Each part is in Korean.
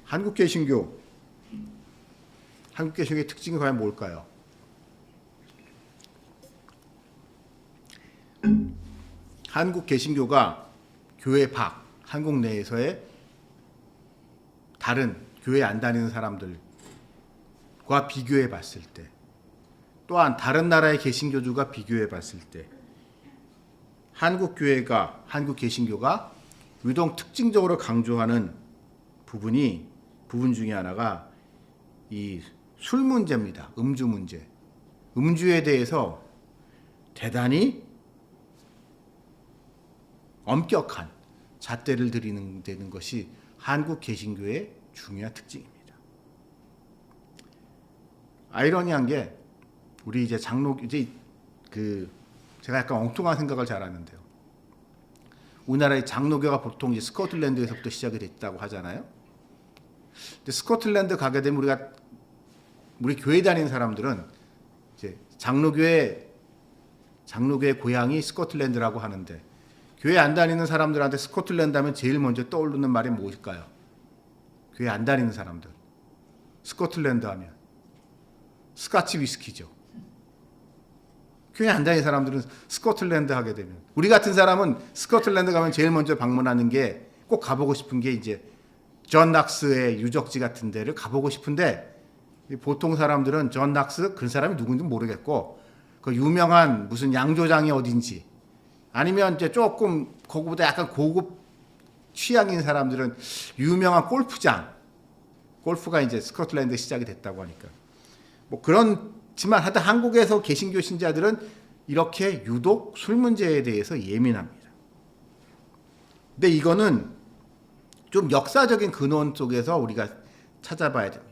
한국 개신교의 특징이 과연 뭘까요? 한국 개신교가 교회 밖, 한국 내에서의 다른 교회 안 다니는 사람들과 비교해 봤을 때, 또한 다른 나라의 개신교주가 비교해 봤을 때 한국 개신교가 유독 특징적으로 강조하는 부분 중에 하나가 이 술 문제입니다. 음주 문제. 음주에 대해서 대단히 엄격한 잣대를 들이는 것이 한국 개신교의 중요한 특징입니다. 아이러니한 게 우리 이제 제가 약간 엉뚱한 생각을 잘 하는데요. 우리나라의 장로교가 보통 이제 스코틀랜드에서부터 시작이 됐다고 하잖아요. 근데 스코틀랜드 가게 되면 우리 교회 다니는 사람들은 이제 장로교의 고향이 스코틀랜드라고 하는데, 교회 안 다니는 사람들한테 스코틀랜드 하면 제일 먼저 떠오르는 말이 무엇일까요? 교회 안 다니는 사람들. 스코틀랜드 하면 스카치 위스키죠. 교회 안 다니는 사람들은 스코틀랜드 하게 되면, 우리 같은 사람은 스코틀랜드 가면 제일 먼저 방문하는 게, 꼭 가보고 싶은 게 이제 존 낙스의 유적지 같은 데를 가보고 싶은데, 보통 사람들은 존 낙스 그 사람이 누군지 모르겠고, 그 유명한 무슨 양조장이 어딘지, 아니면 이제 조금 거기보다 약간 고급 취향인 사람들은 유명한 골프가 이제 스코틀랜드 시작이 됐다고 하니까, 뭐 그렇지만 하여튼 한국에서 개신교 신자들은 이렇게 유독 술 문제에 대해서 예민합니다. 근데 이거는 좀 역사적인 근원 속에서 우리가 찾아봐야 됩니다.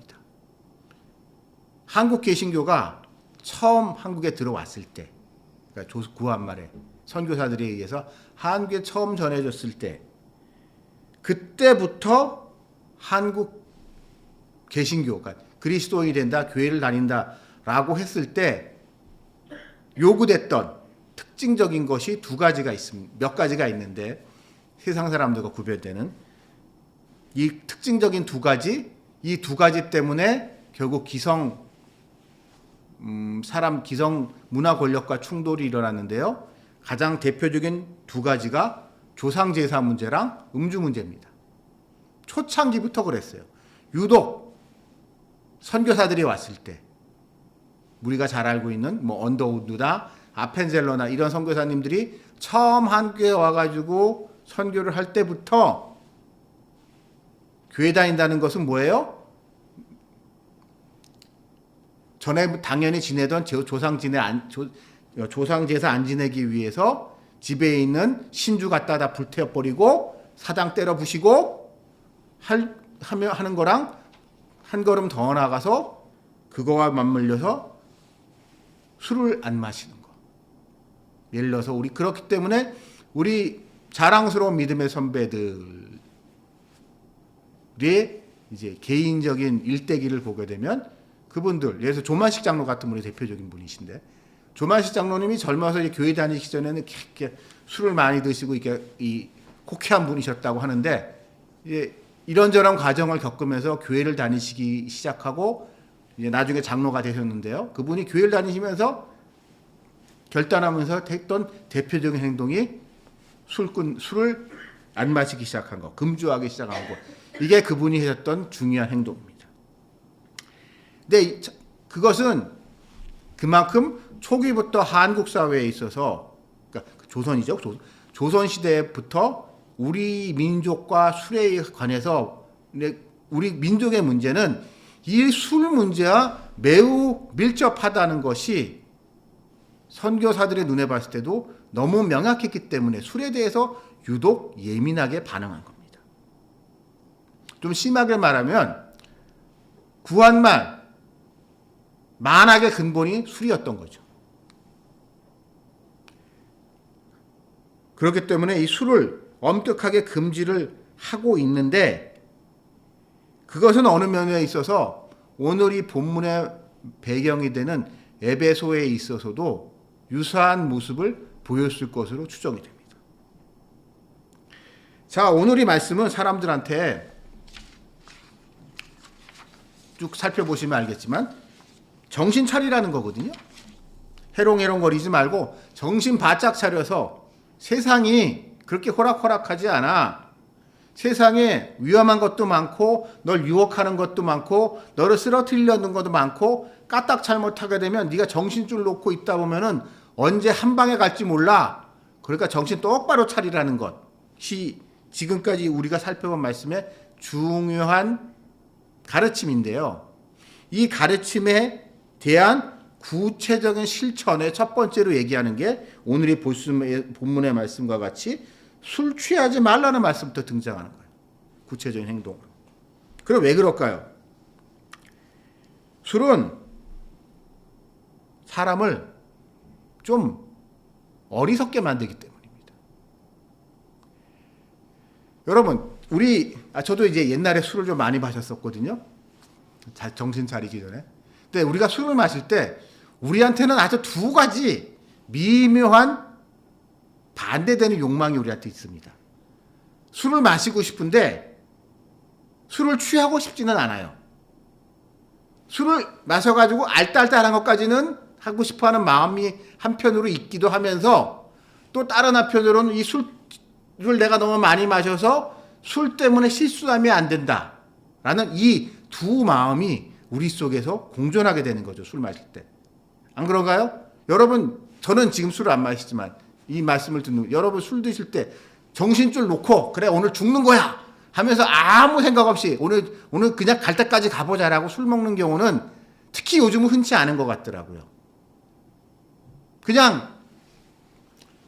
한국 개신교가 처음 한국에 들어왔을 때, 그러니까 구한말에 선교사들에 의해서 한국에 처음 전해졌을 때, 그때부터 한국 개신교가 그리스도인이 된다, 교회를 다닌다라고 했을 때 요구됐던 특징적인 것이 몇 가지가 있는데, 세상 사람들과 구별되는 이 특징적인 이 두 가지 때문에 결국 기성 문화 권력과 충돌이 일어났는데요. 가장 대표적인 두 가지가 조상제사 문제랑 음주 문제입니다. 초창기부터 그랬어요. 유독 선교사들이 왔을 때, 우리가 잘 알고 있는 뭐 언더우드나 아펜젤러나 이런 선교사님들이 처음 한국에 와가지고 선교를 할 때부터 교회 다닌다는 것은 뭐예요? 전에 당연히 지내던 조상제사 안 지내기 위해서 집에 있는 신주 갖다 다 불태워버리고 사당 때려 부시고 하는 거랑 한 걸음 더 나가서 그거와 맞물려서 술을 안 마시는 거. 예를 들어서 그렇기 때문에 우리 자랑스러운 믿음의 선배들의 이제 개인적인 일대기를 보게 되면, 그분들, 예를 들어서 조만식 장로 같은 분이 대표적인 분이신데, 조만식 장로님이 젊어서 이제 교회 다니시기 전에는 이렇게 술을 많이 드시고 이렇게 코케한 분이셨다고 하는데, 이제 이런저런 과정을 겪으면서 교회를 다니시기 시작하고 이제 나중에 장로가 되셨는데요. 그분이 교회를 다니시면서 결단하면서 했던 대표적인 행동이 술을 안 마시기 시작한 거, 금주하기 시작한 거. 이게 그분이 하셨던 중요한 행동입니다. 근데 그것은 그만큼 초기부터 한국 사회에 있어서, 그러니까 조선이죠. 조선 시대부터 우리 민족과 술에 관해서 우리 민족의 문제는 이 술 문제와 매우 밀접하다는 것이 선교사들의 눈에 봤을 때도 너무 명확했기 때문에 술에 대해서 유독 예민하게 반응한 겁니다. 좀 심하게 말하면 구한말 만악의 근본이 술이었던 거죠. 그렇기 때문에 이 술을 엄격하게 금지를 하고 있는데, 그것은 어느 면에 있어서 오늘 이 본문의 배경이 되는 에베소에 있어서도 유사한 모습을 보였을 것으로 추정이 됩니다. 자, 오늘 이 말씀은 사람들한테 쭉 살펴보시면 알겠지만 정신 차리라는 거거든요. 해롱해롱거리지 말고 정신 바짝 차려서 세상이 그렇게 호락호락하지 않아. 세상에 위험한 것도 많고 널 유혹하는 것도 많고 너를 쓰러뜨리려는 것도 많고 까딱 잘못하게 되면 네가 정신줄 놓고 있다 보면은 언제 한 방에 갈지 몰라. 그러니까 정신 똑바로 차리라는 것이 지금까지 우리가 살펴본 말씀의 중요한 가르침인데요. 이 가르침에 대한 구체적인 실천의 첫 번째로 얘기하는 게 오늘의 본문의 말씀과 같이 술 취하지 말라는 말씀부터 등장하는 거예요. 구체적인 행동으로. 그럼 왜 그럴까요? 술은 사람을 좀 어리석게 만들기 때문입니다. 여러분, 저도 이제 옛날에 술을 좀 많이 마셨었거든요. 정신 차리기 전에. 근데 우리가 술을 마실 때 우리한테는 아주 두 가지 미묘한 반대되는 욕망이 우리한테 있습니다. 술을 마시고 싶은데 술을 취하고 싶지는 않아요. 술을 마셔가지고 알딸딸한 것까지는 하고 싶어하는 마음이 한편으로 있기도 하면서 또 다른 한편으로는 이 술을 내가 너무 많이 마셔서 술 때문에 실수하면 안 된다라는 이 두 마음이 우리 속에서 공존하게 되는 거죠. 술 마실 때. 안 그런가요? 여러분, 저는 지금 술을 안 마시지만 이 말씀을 듣는 여러분 술 드실 때 정신줄 놓고 그래 오늘 죽는 거야 하면서 아무 생각 없이 오늘 그냥 갈 때까지 가보자라고 술 먹는 경우는 특히 요즘은 흔치 않은 것 같더라고요. 그냥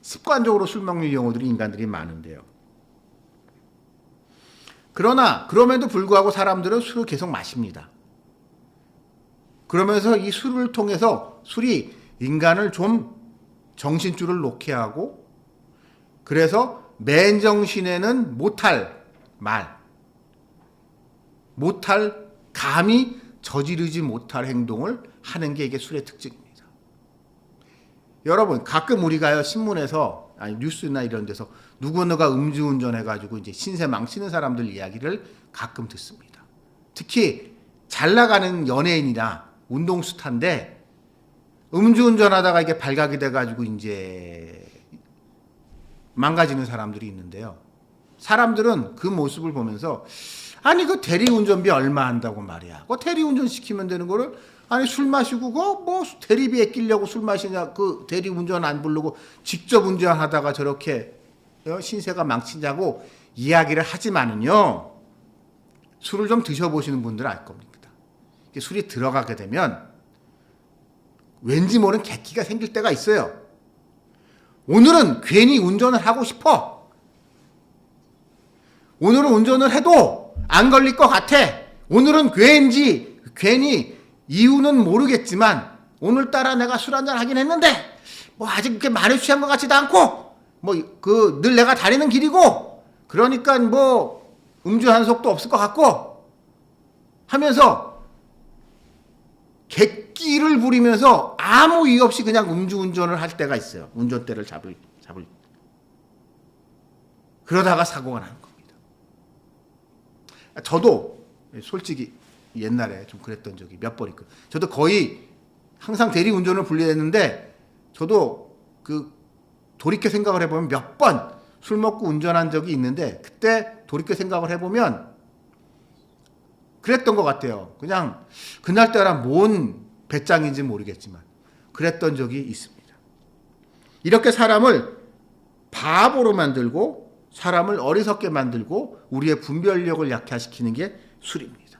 습관적으로 술 먹는 경우들이 인간들이 많은데요. 그러나 그럼에도 불구하고 사람들은 술을 계속 마십니다. 그러면서 이 술을 통해서 술이 인간을 좀 정신줄을 놓게 하고 그래서 맨정신에는 못할 말, 못할 감히 저지르지 못할 행동을 하는 게 이게 술의 특징입니다. 여러분 가끔 우리가요 신문에서 아니 뉴스나 이런 데서 누구누가 음주운전 해가지고 이제 신세 망치는 사람들 이야기를 가끔 듣습니다. 특히 잘 나가는 연예인이나 운동스타인데 음주운전하다가 이게 발각이 돼가지고 이제 망가지는 사람들이 있는데요. 사람들은 그 모습을 보면서 아니 그 대리운전비 얼마 한다고 말이야. 그 대리운전 시키면 되는 거를 아니 술 마시고 뭐 대리비 아끼려고 술 마시냐 그 대리운전 안 부르고 직접 운전하다가 저렇게 신세가 망치냐고 이야기를 하지만은요. 술을 좀 드셔보시는 분들은 알 겁니다. 술이 들어가게 되면 왠지 모르는 객기가 생길 때가 있어요. 오늘은 괜히 운전을 하고 싶어. 오늘은 운전을 해도 안 걸릴 것 같아. 오늘은 괜히 이유는 모르겠지만 오늘따라 내가 술 한잔 하긴 했는데 뭐 아직 그렇게 많이 취한 것 같지도 않고 뭐 그 늘 내가 다니는 길이고 그러니까 뭐 음주 한속도 없을 것 같고 하면서 객기를 부리면서 아무 이유 없이 그냥 음주운전을 할 때가 있어요. 운전대를 잡을 그러다가 사고가 나는 겁니다. 저도 솔직히 옛날에 좀 그랬던 적이 몇 번 있고 저도 거의 항상 대리운전을 분리했는데 저도 그 돌이켜 생각을 해보면 몇 번 술 먹고 운전한 적이 있는데 그때 돌이켜 생각을 해보면 그랬던 것 같아요. 그냥 그날따라 뭔 배짱인지 모르겠지만 그랬던 적이 있습니다. 이렇게 사람을 바보로 만들고 사람을 어리석게 만들고 우리의 분별력을 약화시키는 게 술입니다.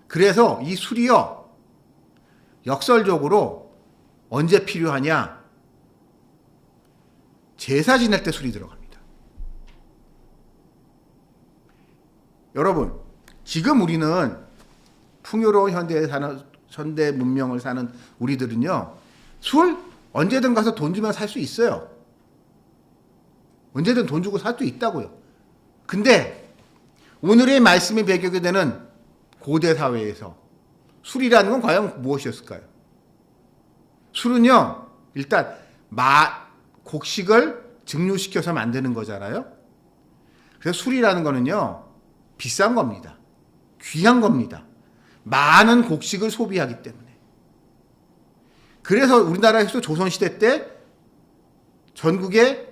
그래서 이 술이요 역설적으로 언제 필요하냐? 제사 지낼 때 술이 들어갑니다. 여러분, 지금 우리는 풍요로운 현대 문명을 사는 우리들은요, 술 언제든 가서 돈 주면 살 수 있어요. 언제든 돈 주고 살 수 있다고요. 근데 오늘의 말씀이 배경이 되는 고대 사회에서 술이라는 건 과연 무엇이었을까요? 술은요, 일단 곡식을 증류시켜서 만드는 거잖아요. 그래서 술이라는 거는요, 비싼 겁니다. 귀한 겁니다. 많은 곡식을 소비하기 때문에. 그래서 우리나라에서 조선시대 때 전국에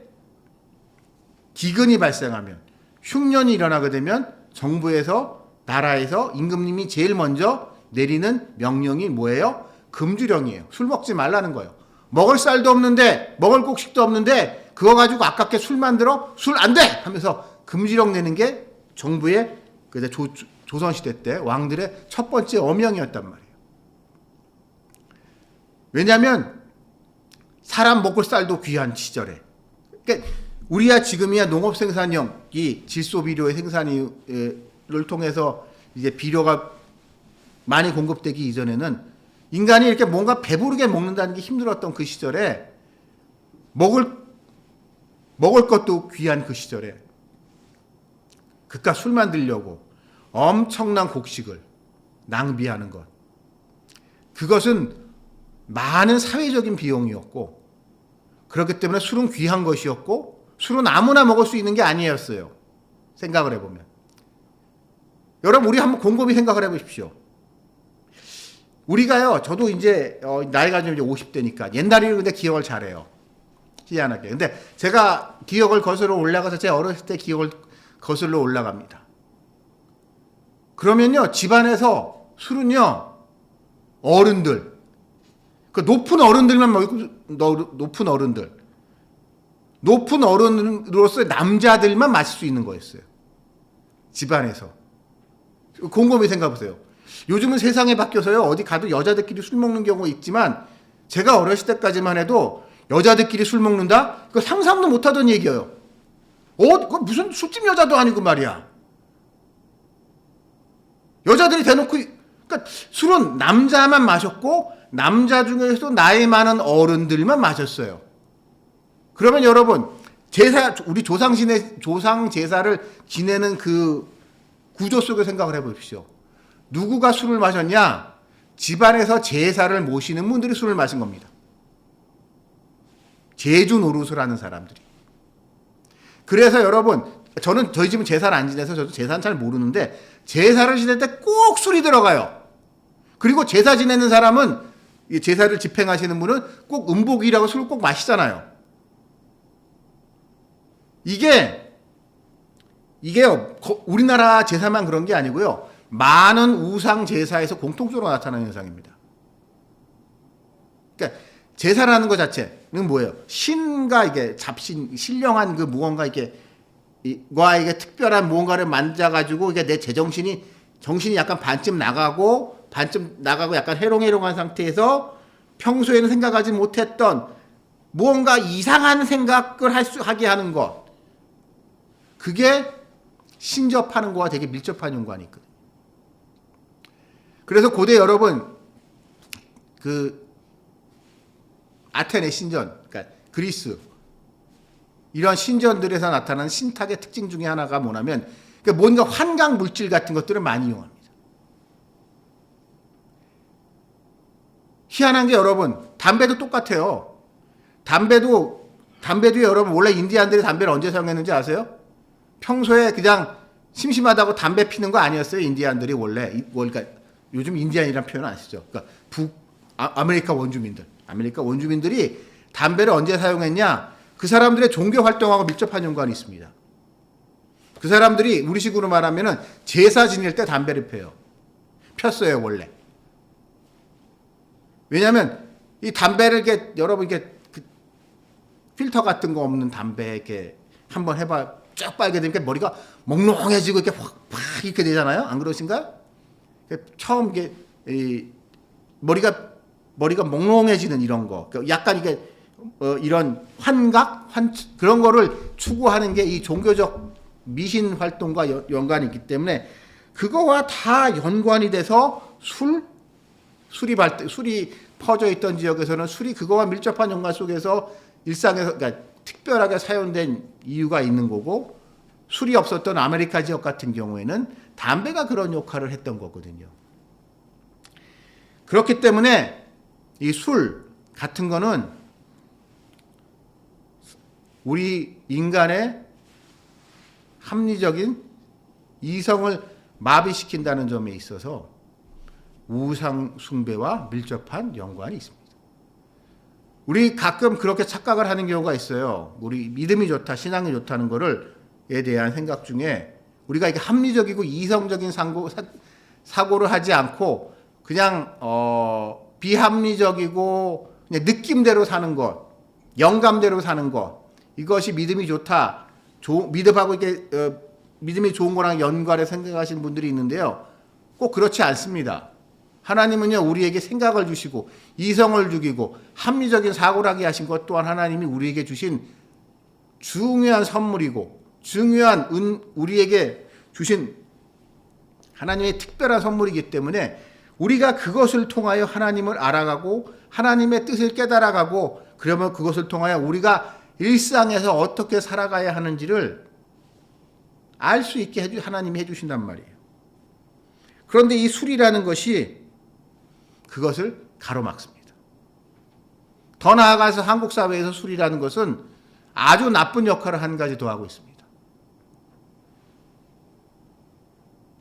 기근이 발생하면, 흉년이 일어나게 되면 정부에서, 나라에서 임금님이 제일 먼저 내리는 명령이 뭐예요? 금주령이에요. 술 먹지 말라는 거예요. 먹을 쌀도 없는데, 먹을 곡식도 없는데 그거 가지고 아깝게 술 만들어? 술 안 돼! 하면서 금주령 내는 게 정부의 조선시대 때 왕들의 첫 번째 어명이었단 말이에요. 왜냐하면 사람 먹을 쌀도 귀한 시절에, 그러니까 우리야 지금이야 농업 생산력이 질소 비료의 생산을 통해서 이제 비료가 많이 공급되기 이전에는 인간이 이렇게 뭔가 배부르게 먹는다는 게 힘들었던 그 시절에, 먹을 것도 귀한 그 시절에 그깟 술 만들려고 엄청난 곡식을 낭비하는 것, 그것은 많은 사회적인 비용이었고, 그렇기 때문에 술은 귀한 것이었고, 술은 아무나 먹을 수 있는 게 아니었어요. 생각을 해보면. 여러분, 우리 한번 곰곰이 생각을 해보십시오. 우리가요, 저도 이제 나이가 좀 이제 50대니까 옛날에는 근데 기억을 잘해요. 희한하게. 근데 제가 기억을 거슬러 올라가서 제 어렸을 때 기억을 거슬러 올라갑니다. 그러면요, 집안에서 술은요, 어른들, 그 높은 어른들만 먹고, 높은 어른으로서 남자들만 마실 수 있는 거였어요. 집안에서. 곰곰이 생각해보세요. 요즘은 세상에 바뀌어서요, 어디 가도 여자들끼리 술 먹는 경우가 있지만, 제가 어렸을 때까지만 해도 여자들끼리 술 먹는다? 그거 상상도 못하던 얘기예요. 그거 무슨 술집 여자도 아니고 말이야. 여자들이 대놓고, 그러니까 술은 남자만 마셨고, 남자 중에서도 나이 많은 어른들만 마셨어요. 그러면 여러분, 우리 조상 제사를 지내는 그 구조 속에 생각을 해보십시오. 누구가 술을 마셨냐? 집안에서 제사를 모시는 분들이 술을 마신 겁니다. 제주 노릇을 하는 사람들이. 그래서 여러분, 저희 집은 제사를 안 지내서 저도 제사는 잘 모르는데, 제사를 지낼 때 꼭 술이 들어가요. 그리고 제사 지내는 사람은, 제사를 집행하시는 분은 꼭 음복이라고 술을 꼭 마시잖아요. 이게요, 우리나라 제사만 그런 게 아니고요, 많은 우상 제사에서 공통적으로 나타나는 현상입니다. 그러니까 제사라는 것 자체는 뭐예요? 신과 이게 잡신, 신령한 그 무언가 이게 특별한 무언가를 만져가지고 이게 내 정신이 약간 반쯤 나가고 약간 해롱해롱한 상태에서 평소에는 생각하지 못했던 무언가 이상한 생각을 하게 하는 것. 그게 신접하는 거와 되게 밀접한 연관이 있거든요. 그래서 고대 여러분, 그 아테네 신전, 그러니까 그리스, 이런 신전들에서 나타나는 신탁의 특징 중에 하나가 뭐냐면, 그러니까 뭔가 환각 물질 같은 것들을 많이 이용합니다. 희한한 게 여러분, 담배도 똑같아요. 담배도 여러분, 원래 인디안들이 담배를 언제 사용했는지 아세요? 평소에 그냥 심심하다고 담배 피는 거 아니었어요, 인디안들이 원래. 그러니까 요즘 인디안이라는 표현 아시죠? 그러니까 아메리카 원주민들이 담배를 언제 사용했냐? 그 사람들의 종교 활동하고 밀접한 연관이 있습니다. 그 사람들이 우리식으로 말하면은 제사 지낼 때 담배를 폈어요, 원래. 왜냐하면 이 담배를 여러분 필터 같은 거 없는 담배 한번 해봐, 쭉 빨게 되니까 머리가 몽롱해지고 이렇게 확 이렇게 되잖아요. 안 그러신가요? 처음 머리가 몽롱해지는 이런 거, 약간 이런 환각, 그런 거를 추구하는 게 이 종교적 미신 활동과 연관이 있기 때문에 그거와 다 연관이 돼서 술이 퍼져 있던 지역에서는 술이 그거와 밀접한 연관 속에서 일상에서, 그러니까 특별하게 사용된 이유가 있는 거고, 술이 없었던 아메리카 지역 같은 경우에는 담배가 그런 역할을 했던 거거든요. 그렇기 때문에 이 술 같은 거는 우리 인간의 합리적인 이성을 마비시킨다는 점에 있어서 우상 숭배와 밀접한 연관이 있습니다. 우리 가끔 그렇게 착각을 하는 경우가 있어요. 우리 믿음이 좋다, 신앙이 좋다는 거를에 대한 생각 중에 우리가 이게 합리적이고 이성적인 사고를 하지 않고 그냥 비합리적이고 그냥 느낌대로 사는 것, 영감대로 사는 것, 이것이 믿음이 좋다, 믿음하고 이게 믿음이 좋은 거랑 연관해 생각하시는 분들이 있는데요. 꼭 그렇지 않습니다. 하나님은요, 우리에게 생각을 주시고 이성을 주기고 합리적인 사고를 하게 하신 것 또한 하나님이 우리에게 주신 중요한 선물이고 중요한 우리에게 주신 하나님의 특별한 선물이기 때문에 우리가 그것을 통하여 하나님을 알아가고 하나님의 뜻을 깨달아가고 그러면 그것을 통하여 우리가 일상에서 어떻게 살아가야 하는지를 알 수 있게 하나님이 해주신단 말이에요. 그런데 이 술이라는 것이 그것을 가로막습니다. 더 나아가서 한국 사회에서 술이라는 것은 아주 나쁜 역할을 한 가지 더 하고 있습니다.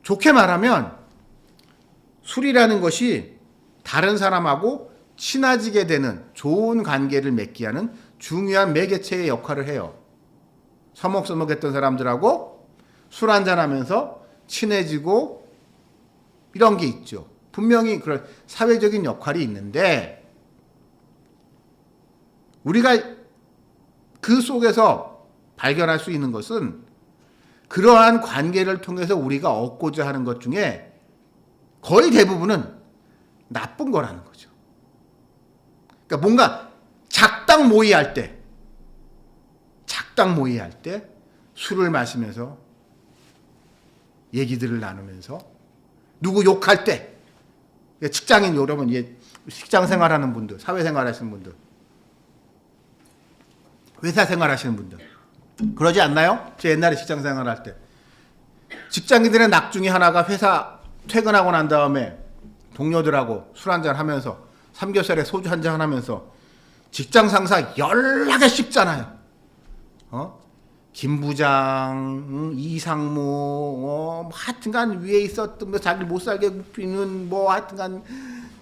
좋게 말하면 술이라는 것이 다른 사람하고 친해지게 되는 좋은 관계를 맺게 하는 중요한 매개체의 역할을 해요. 서먹서먹했던 사람들하고 술 한잔하면서 친해지고 이런 게 있죠. 분명히 그런 사회적인 역할이 있는데 우리가 그 속에서 발견할 수 있는 것은 그러한 관계를 통해서 우리가 얻고자 하는 것 중에 거의 대부분은 나쁜 거라는 거죠. 그러니까 뭔가 작당 모의할 때 술을 마시면서 얘기들을 나누면서 누구 욕할 때 직장인 여러분, 직장 생활하는 분들, 사회 생활하시는 분들, 회사 생활하시는 분들 그러지 않나요? 제 옛날에 직장 생활할 때 직장인들의 낙 중에 하나가 회사 퇴근하고 난 다음에 동료들하고 술 한잔 하면서 삼겹살에 소주 한잔 하면서 직장 상사 연락이 쉽잖아요. 김 부장, 이상무, 하여튼간 위에 있었던 자기 못 살게 굽히는 하여튼간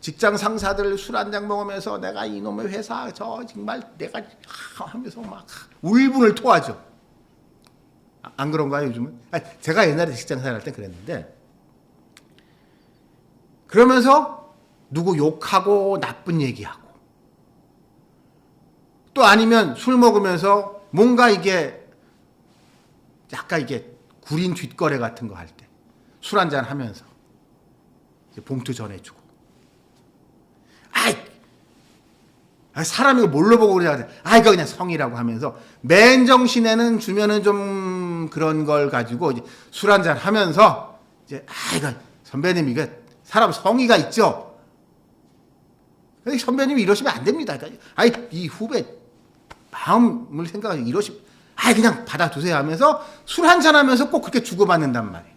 직장 상사들 술 한잔 먹으면서 내가 이놈의 회사 정말 내가 하면서 막 울분을 토하죠. 안 그런가요 요즘은? 제가 옛날에 직장 생활할 때 그랬는데 그러면서 누구 욕하고 나쁜 얘기하고 또 아니면 술 먹으면서 뭔가 이게 약간 이게 구린 뒷거래 같은 거 할 때 술 한잔 하면서 봉투 전해주고 사람이 뭘로 보고 그래야 돼. 이거 그냥 성이라고 하면서 맨정신에는 주면은 좀 그런 걸 가지고 이제 술 한잔 하면서 이제 이거 선배님 이거 사람 성의가 있죠. 근데 선배님이 이러시면 안 됩니다. 이 후배 마음을 생각하시고 이러시면 그냥 받아두세요 하면서 술 한잔 하면서 꼭 그렇게 주고받는단 말이에요.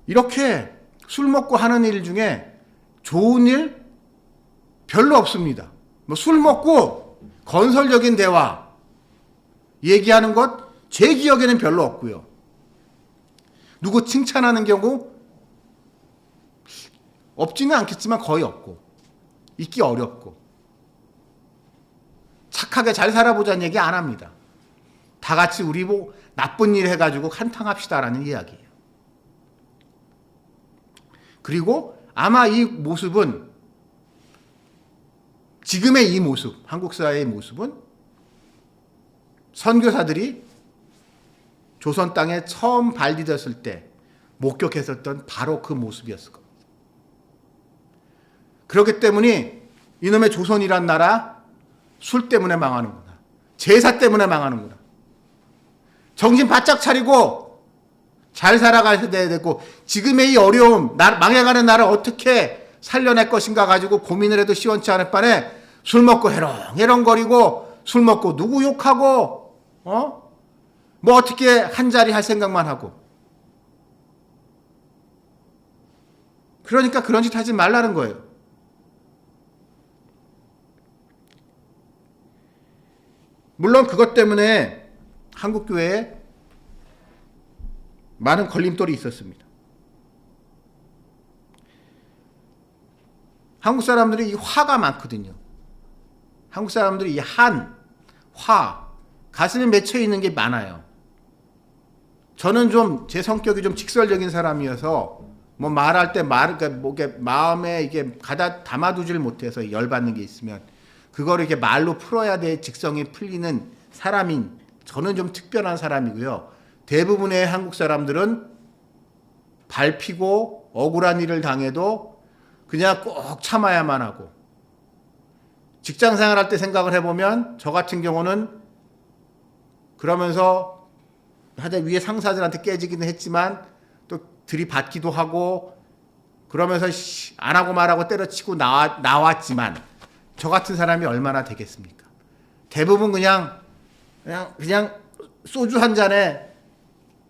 이렇게 술 먹고 하는 일 중에 좋은 일 별로 없습니다. 술 먹고 건설적인 대화 얘기하는 것 제 기억에는 별로 없고요. 누구 칭찬하는 경우 없지는 않겠지만 거의 없고 있기 어렵고 착하게 잘 살아보자는 얘기 안 합니다. 다 같이 우리 나쁜 일 해가지고 한탕합시다라는 이야기예요. 그리고 아마 이 모습은 지금의 이 모습, 한국 사회의 모습은 선교사들이 조선 땅에 처음 발 디뎠을 때 목격했었던 바로 그 모습이었을 겁니다. 그렇기 때문에 이놈의 조선이란 나라 술 때문에 망하는구나. 제사 때문에 망하는구나. 정신 바짝 차리고 잘 살아가야 되고 지금의 이 어려움, 망해가는 나를 어떻게 살려낼 것인가 가지고 고민을 해도 시원치 않을 바에 술 먹고 해롱해롱거리고 술 먹고 누구 욕하고 어떻게 한 자리 할 생각만 하고 그러니까 그런 짓 하지 말라는 거예요. 물론 그것 때문에 한국 교회에 많은 걸림돌이 있었습니다. 한국 사람들이 이 화가 많거든요. 한국 사람들이 이 화, 가슴에 맺혀 있는 게 많아요. 저는 좀 제 성격이 좀 직설적인 사람이어서 뭐 말할 때 그러니까 뭐 마음에 이게 가다 담아두질 못해서 열받는 게 있으면 그거를 이렇게 말로 풀어야 돼 직성이 풀리는 사람인 저는 좀 특별한 사람이고요. 대부분의 한국 사람들은 밟히고 억울한 일을 당해도 그냥 꼭 참아야만 하고 직장 생활할 때 생각을 해보면 저 같은 경우는 그러면서 하여튼 위에 상사들한테 깨지기는 했지만 또 들이받기도 하고 그러면서 안 하고 말하고 때려치고 나왔지만 저 같은 사람이 얼마나 되겠습니까? 대부분 그냥 소주 한 잔에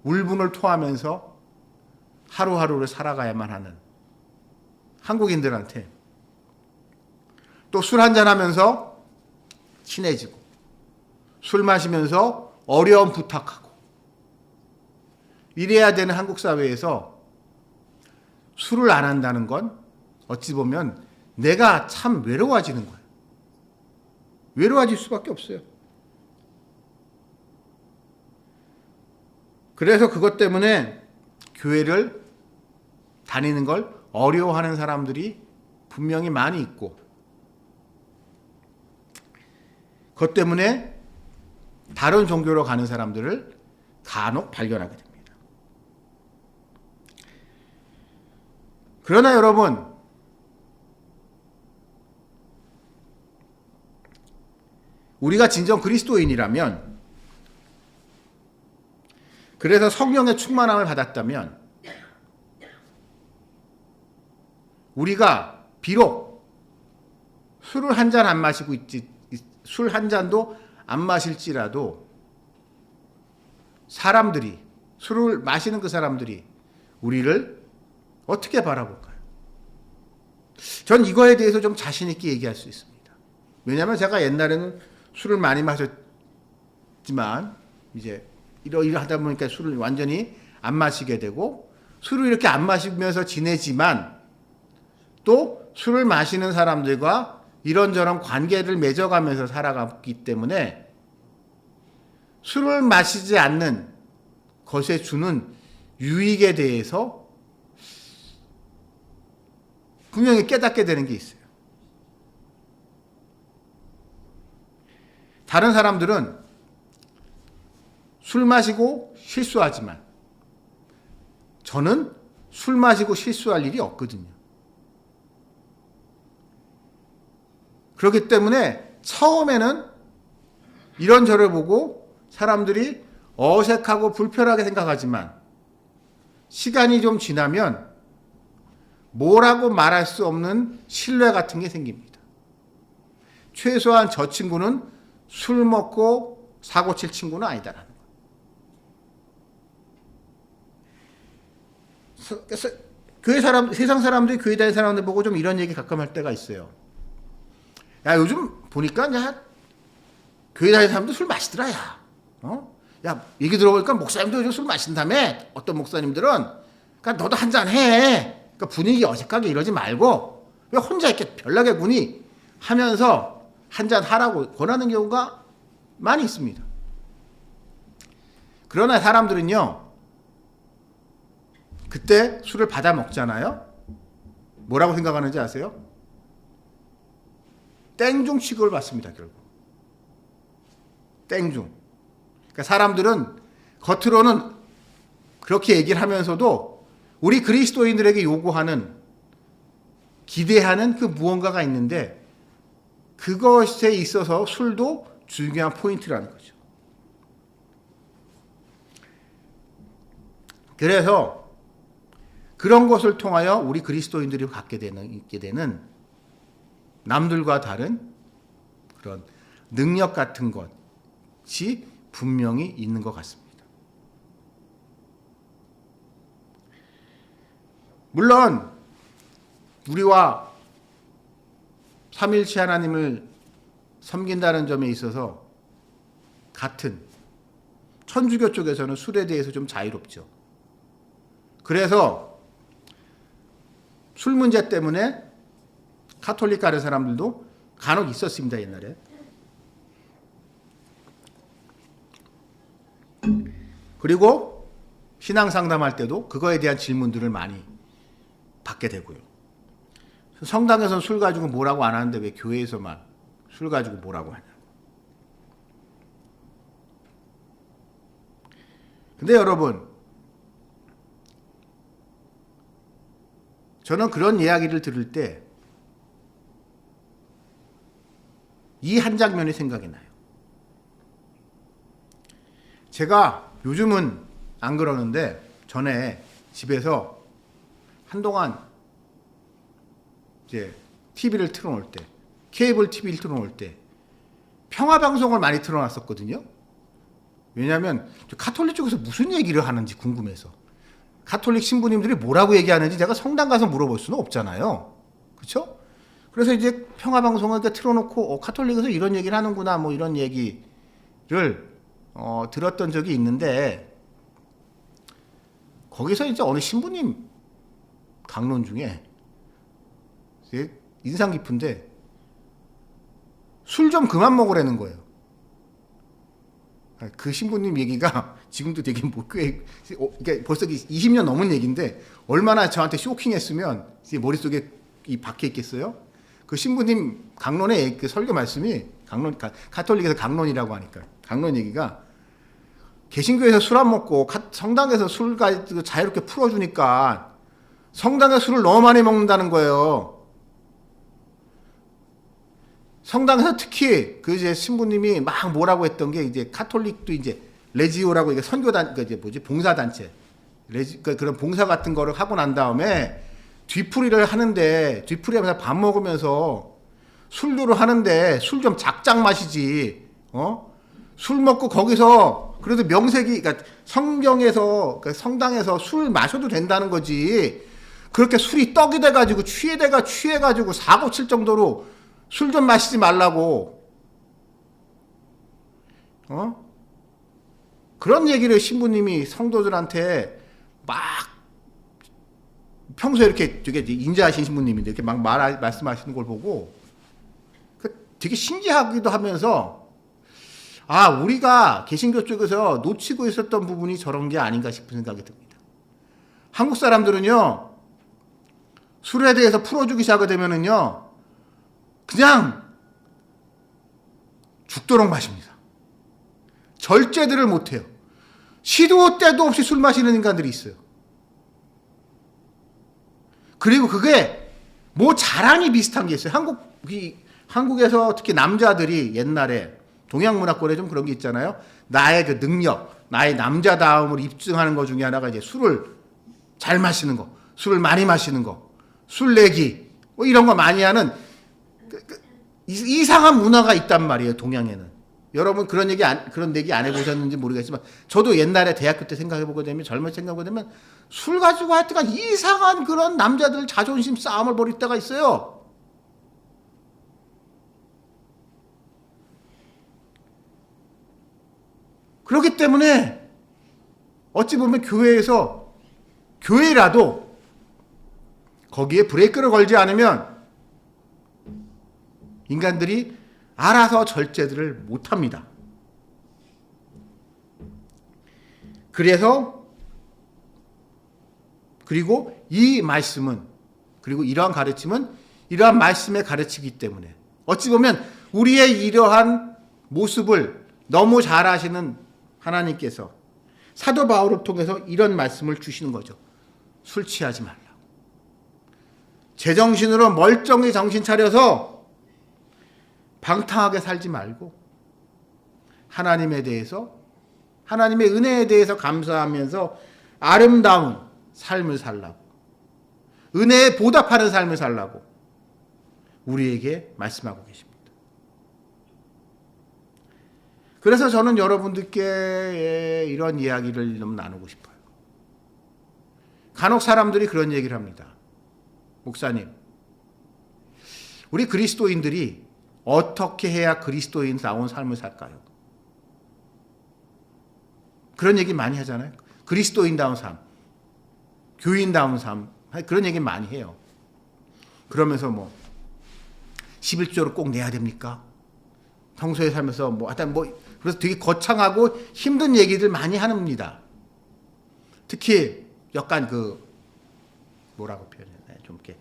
울분을 토하면서 하루하루를 살아가야만 하는 한국인들한테 또 술 한잔 하면서 친해지고 술 마시면서 어려움 부탁하고 이래야 되는 한국 사회에서 술을 안 한다는 건 어찌 보면 내가 참 외로워지는 거예요. 외로워질 수밖에 없어요. 그래서 그것 때문에 교회를 다니는 걸 어려워하는 사람들이 분명히 많이 있고 그것 때문에 다른 종교로 가는 사람들을 간혹 발견하게 됩니다. 그러나 여러분, 우리가 진정 그리스도인이라면 그래서 성령의 충만함을 받았다면 우리가 비록 술을 한 잔 안 마시고 술 한 잔도 안 마실지라도 사람들이 술을 마시는 그 사람들이 우리를 어떻게 바라볼까요? 전 이거에 대해서 좀 자신 있게 얘기할 수 있습니다. 왜냐하면 제가 옛날에는 술을 많이 마셨지만 이제 이러하다 보니까 술을 완전히 안 마시게 되고 술을 이렇게 안 마시면서 지내지만 또 술을 마시는 사람들과 이런저런 관계를 맺어가면서 살아갔기 때문에 술을 마시지 않는 것에 주는 유익에 대해서 분명히 깨닫게 되는 게 있어요. 다른 사람들은 술 마시고 실수하지만 저는 술 마시고 실수할 일이 없거든요. 그렇기 때문에 처음에는 이런저를 보고 사람들이 어색하고 불편하게 생각하지만 시간이 좀 지나면 뭐라고 말할 수 없는 신뢰 같은 게 생깁니다. 최소한 저 친구는 술 먹고 사고 칠 친구는 아니다라는 거. 그래서 세상 사람들이 교회 다니는 사람들 보고 좀 이런 얘기 가끔 할 때가 있어요. 야, 요즘 보니까 교회 다니는 사람도 술 마시더라, 야. 야, 얘기 들어보니까 목사님도 요즘 술 마신다며? 어떤 목사님들은. 그러니까 너도 한잔 해. 그러니까 분위기 어색하게 이러지 말고 왜 혼자 이렇게 별나게 군이 하면서 한잔 하라고 권하는 경우가 많이 있습니다. 그러나 사람들은요, 그때 술을 받아 먹잖아요. 뭐라고 생각하는지 아세요? 땡중 취급을 받습니다, 결국. 땡중. 그러니까 사람들은 겉으로는 그렇게 얘기를 하면서도 우리 그리스도인들에게 요구하는, 기대하는 그 무언가가 있는데 그것에 있어서 술도 중요한 포인트라는 거죠. 그래서 그런 것을 통하여 우리 그리스도인들이 있게 되는 남들과 다른 그런 능력 같은 것이 분명히 있는 것 같습니다. 물론 우리와 삼일체 하나님을 섬긴다는 점에 있어서 같은 천주교 쪽에서는 술에 대해서 좀 자유롭죠. 그래서 술 문제 때문에 카톨릭 가는 사람들도 간혹 있었습니다, 옛날에. 그리고 신앙 상담할 때도 그거에 대한 질문들을 많이 받게 되고요. 성당에서는 술 가지고 뭐라고 안 하는데 왜 교회에서만 술 가지고 뭐라고 하냐. 근데 여러분, 저는 그런 이야기를 들을 때 이 한 장면이 생각이 나요. 제가 요즘은 안 그러는데 전에 집에서 한동안 이제 TV를 틀어놓을 때, 케이블 TV를 틀어놓을 때 평화방송을 많이 틀어놨었거든요. 왜냐하면 카톨릭 쪽에서 무슨 얘기를 하는지 궁금해서. 카톨릭 신부님들이 뭐라고 얘기하는지 제가 성당 가서 물어볼 수는 없잖아요. 그렇죠? 그래서 이제 평화방송을 틀어놓고 카톨릭에서 이런 얘기를 하는구나 뭐 이런 얘기를 들었던 적이 있는데, 거기서 이제 어느 신부님 강론 중에 인상 깊은데 술 좀 그만 먹으라는 거예요. 그 신부님 얘기가 지금도 되게 이게 벌써 20년 넘은 얘기인데 얼마나 저한테 쇼킹했으면 머릿속에 박혀 있겠어요? 그 신부님 강론의 그 설교 말씀이 카톨릭에서 강론이라고 하니까 강론 얘기가, 개신교에서 술 안 먹고 성당에서 술 가지고 자유롭게 풀어주니까 성당에서 술을 너무 많이 먹는다는 거예요. 성당에서 특히 그 이제 신부님이 막 뭐라고 했던 게, 이제 카톨릭도 이제 레지오라고 이게 선교단, 이제 봉사단체, 그런 봉사 같은 거를 하고 난 다음에 뒤풀이를 하는데, 뒤풀이하면서 밥 먹으면서 술도를 하는데 술 좀 작작 마시지. 술 먹고 거기서 그래도 명색이, 그러니까 성경에서, 그러니까 성당에서 술 마셔도 된다는 거지. 그렇게 술이 떡이 돼가지고 취해가지고 사고 칠 정도로 술 좀 마시지 말라고. 그런 얘기를 신부님이 성도들한테 막, 평소에 이렇게 되게 인자하신 신부님인데 이렇게 막 말씀하시는 걸 보고 되게 신기하기도 하면서, 우리가 개신교 쪽에서 놓치고 있었던 부분이 저런 게 아닌가 싶은 생각이 듭니다. 한국 사람들은요, 술에 대해서 풀어주기 시작하게 되면은요, 그냥 죽도록 마십니다. 절제들을 못해요. 시도 때도 없이 술 마시는 인간들이 있어요. 그리고 그게 뭐 자랑이 비슷한 게 있어요. 한국에서 특히 남자들이 옛날에 동양 문화권에 좀 그런 게 있잖아요. 나의 그 능력, 나의 남자다움을 입증하는 것 중에 하나가 이제 술을 잘 마시는 거, 술을 많이 마시는 거, 술 내기, 뭐 이런 거 많이 하는 이상한 문화가 있단 말이에요, 동양에는. 여러분 그런 얘기 안 해보셨는지 모르겠지만, 저도 옛날에 대학교 때 생각해보게 되면, 젊을 생각해보게 되면, 술 가지고 하여튼간 이상한 그런 남자들 자존심 싸움을 벌일 때가 있어요. 그렇기 때문에 어찌 보면 교회라도 거기에 브레이크를 걸지 않으면 인간들이 알아서 절제들을 못합니다. 그리고 이 말씀은, 그리고 이러한 가르침은 이러한 말씀에 가르치기 때문에 어찌 보면 우리의 이러한 모습을 너무 잘 아시는 하나님께서 사도 바울을 통해서 이런 말씀을 주시는 거죠. 술 취하지 말라고. 제정신으로 멀쩡히 정신 차려서 방탕하게 살지 말고 하나님에 대해서, 하나님의 은혜에 대해서 감사하면서 아름다운 삶을 살라고, 은혜에 보답하는 삶을 살라고 우리에게 말씀하고 계십니다. 그래서 저는 여러분들께 이런 이야기를 좀 나누고 싶어요. 간혹 사람들이 그런 얘기를 합니다. 목사님, 우리 그리스도인들이 어떻게 해야 그리스도인다운 삶을 살까요? 그런 얘기 많이 하잖아요. 그리스도인다운 삶, 교인다운 삶, 그런 얘기 많이 해요. 그러면서 뭐 11조를 꼭 내야 됩니까? 평소에 살면서 뭐 하여튼 뭐 그래서 되게 거창하고 힘든 얘기들 많이 합니다. 특히 약간 그 뭐라고 표현해야 되나 좀 이렇게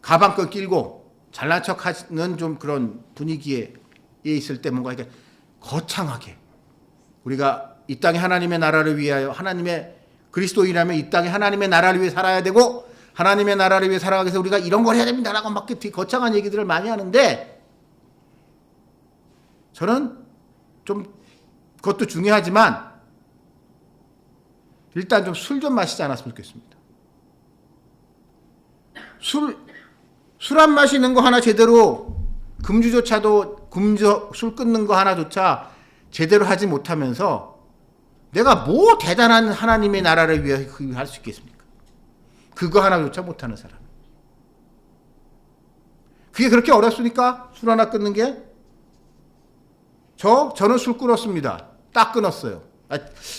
가방끈 끼고 잘난 척하는 좀 그런 분위기에 있을 때 뭔가 이렇게 거창하게 우리가 이 땅에 하나님의 나라를 위하여 하나님의 그리스도인이라면 이 땅에 하나님의 나라를 위해 살아야 되고 하나님의 나라를 위해 살아가기 위해서 우리가 이런 걸 해야 됩니다라고 막 되게 거창한 얘기들을 많이 하는데 저는 좀 그것도 중요하지만 일단 좀 술 좀 마시지 않았으면 좋겠습니다. 술 안 마시는 거 하나 제대로 금주조차도 술 끊는 거 하나조차 제대로 하지 못하면서 내가 뭐 대단한 하나님의 나라를 위해 할 수 있겠습니까? 그거 하나조차 못하는 사람. 그게 그렇게 어렵습니까? 술 하나 끊는 게? 저는 술 끊었습니다. 딱 끊었어요.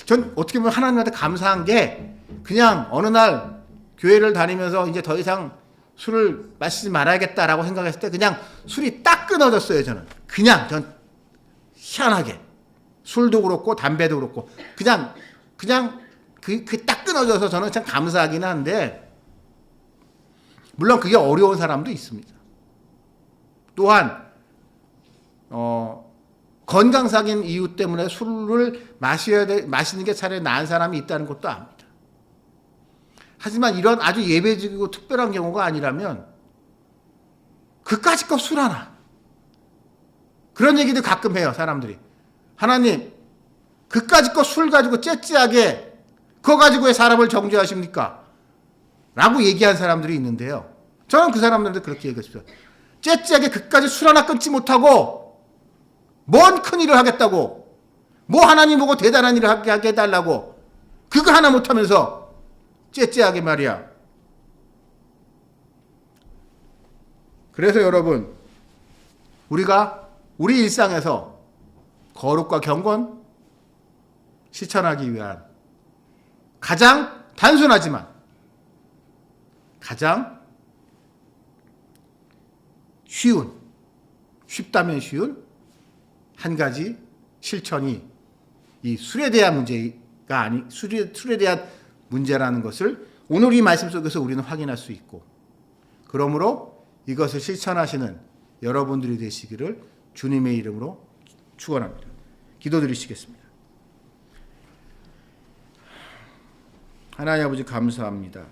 전 어떻게 보면 하나님한테 감사한 게 그냥 어느 날 교회를 다니면서 이제 더 이상 술을 마시지 말아야겠다라고 생각했을 때 그냥 술이 딱 끊어졌어요. 저는 전 희한하게 술도 그렇고 담배도 그렇고 그냥 그 딱 끊어져서 저는 참 감사하긴 한데 물론 그게 어려운 사람도 있습니다. 또한 건강상인 이유 때문에 술을 마시는 게 차라리 나은 사람이 있다는 것도 압니다. 하지만 이런 아주 예배적이고 특별한 경우가 아니라면 그까짓 거 술 하나. 그런 얘기도 가끔 해요, 사람들이. 하나님, 그까짓 거 술 가지고 째째하게 그거 가지고 왜 사람을 정죄하십니까? 라고 얘기한 사람들이 있는데요. 저는 그 사람들한테 그렇게 얘기했어요. 째째하게 그까짓 술 하나 끊지 못하고 뭔 큰일을 하겠다고 뭐 하나님 보고 대단한 일을 하게 해달라고 그거 하나 못하면서 째째하게 말이야. 그래서 여러분 우리가 우리 일상에서 거룩과 경건 실천하기 위한 가장 단순하지만 가장 쉽다면 쉬운 한 가지 실천이 이 술에 대한 문제가 술에 대한 문제라는 것을 오늘 이 말씀 속에서 우리는 확인할 수 있고 그러므로 이것을 실천하시는 여러분들이 되시기를 주님의 이름으로 축원합니다. 기도드리시겠습니다. 하나님 아버지 감사합니다.